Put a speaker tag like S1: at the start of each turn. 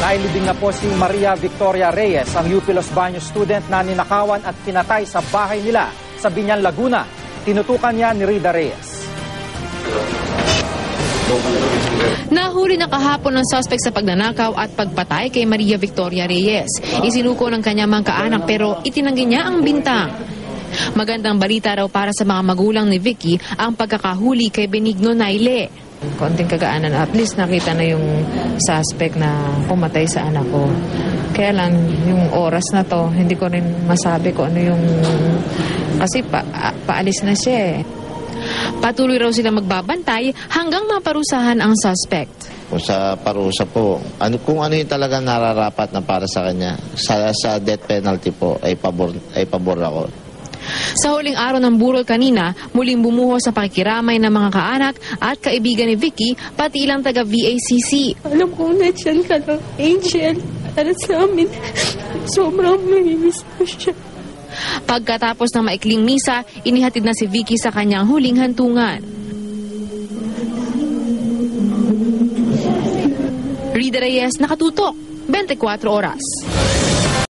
S1: Nailibing na po si Maria Victoria Reyes, ang UP Los Baños student na ninakawan at pinatay sa bahay nila sa Biñan, Laguna. Tinutukan niya ni Rida Reyes.
S2: Nahuli na kahapon ng suspect sa pagnanakaw at pagpatay kay Maria Victoria Reyes. Isinuko ng kanyang mga kaanak pero itinanggi niya ang bintang. Magandang balita raw para sa mga magulang ni Vicky ang pagkakahuli kay Benigno Naile. Konting kagaanan, at least nakita na yung suspect na pumatay sa anak ko. Kaya lang, yung oras na to, hindi ko rin masabi kung ano yung... Kasi paalis na siya eh. Patuloy raw sila magbabantay hanggang maparusahan ang suspect.
S3: Sa parusa po, kung ano yung talaga nararapat na para sa kanya, sa death penalty po, ay pabor ako.
S2: Sa huling araw ng burol kanina, muling bumuhos sa pakikiramay ng mga kaanak at kaibigan ni Vicky, pati ilang taga-VACC.
S4: Alam ko na dyan ka ng angel para sa amin. Sobrang mahimiss ko siya.
S2: Pagkatapos ng maikling misa, inihatid na si Vicky sa kanyang huling hantungan. Rida Reyes, nakatutok, 24 oras.